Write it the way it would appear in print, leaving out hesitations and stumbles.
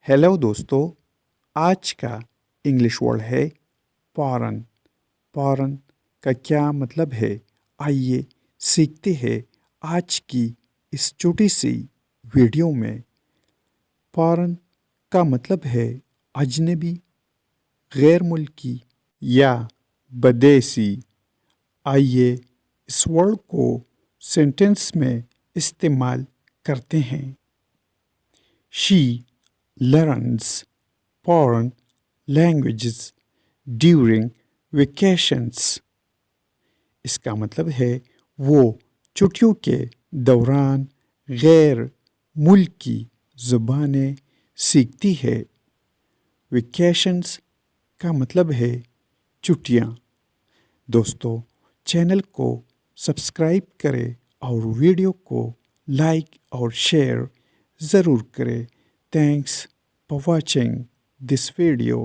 Hello दोस्तों। आज का इंग्लिश वर्ड है फॉरेन। फॉरेन का क्या मतलब है, आइए सीखते हैं आज की इस छोटी सी वीडियो में। फॉरेन का मतलब है अजनबी, गैर मुल्की या विदेशी। आइए इस वर्ड को सेंटेंस में इस्तेमाल करते हैं। She learns foreign languages during vacations। इसका मतलब है वो छुट्टियों के दौरान गैर मुल्की ज़ुबानें सीखती है। वेकेशंस का मतलब है छुट्टियाँ। दोस्तों, चैनल को सब्सक्राइब करें और वीडियो को लाइक और शेयर ज़रूर करें। Thanks for watching this video.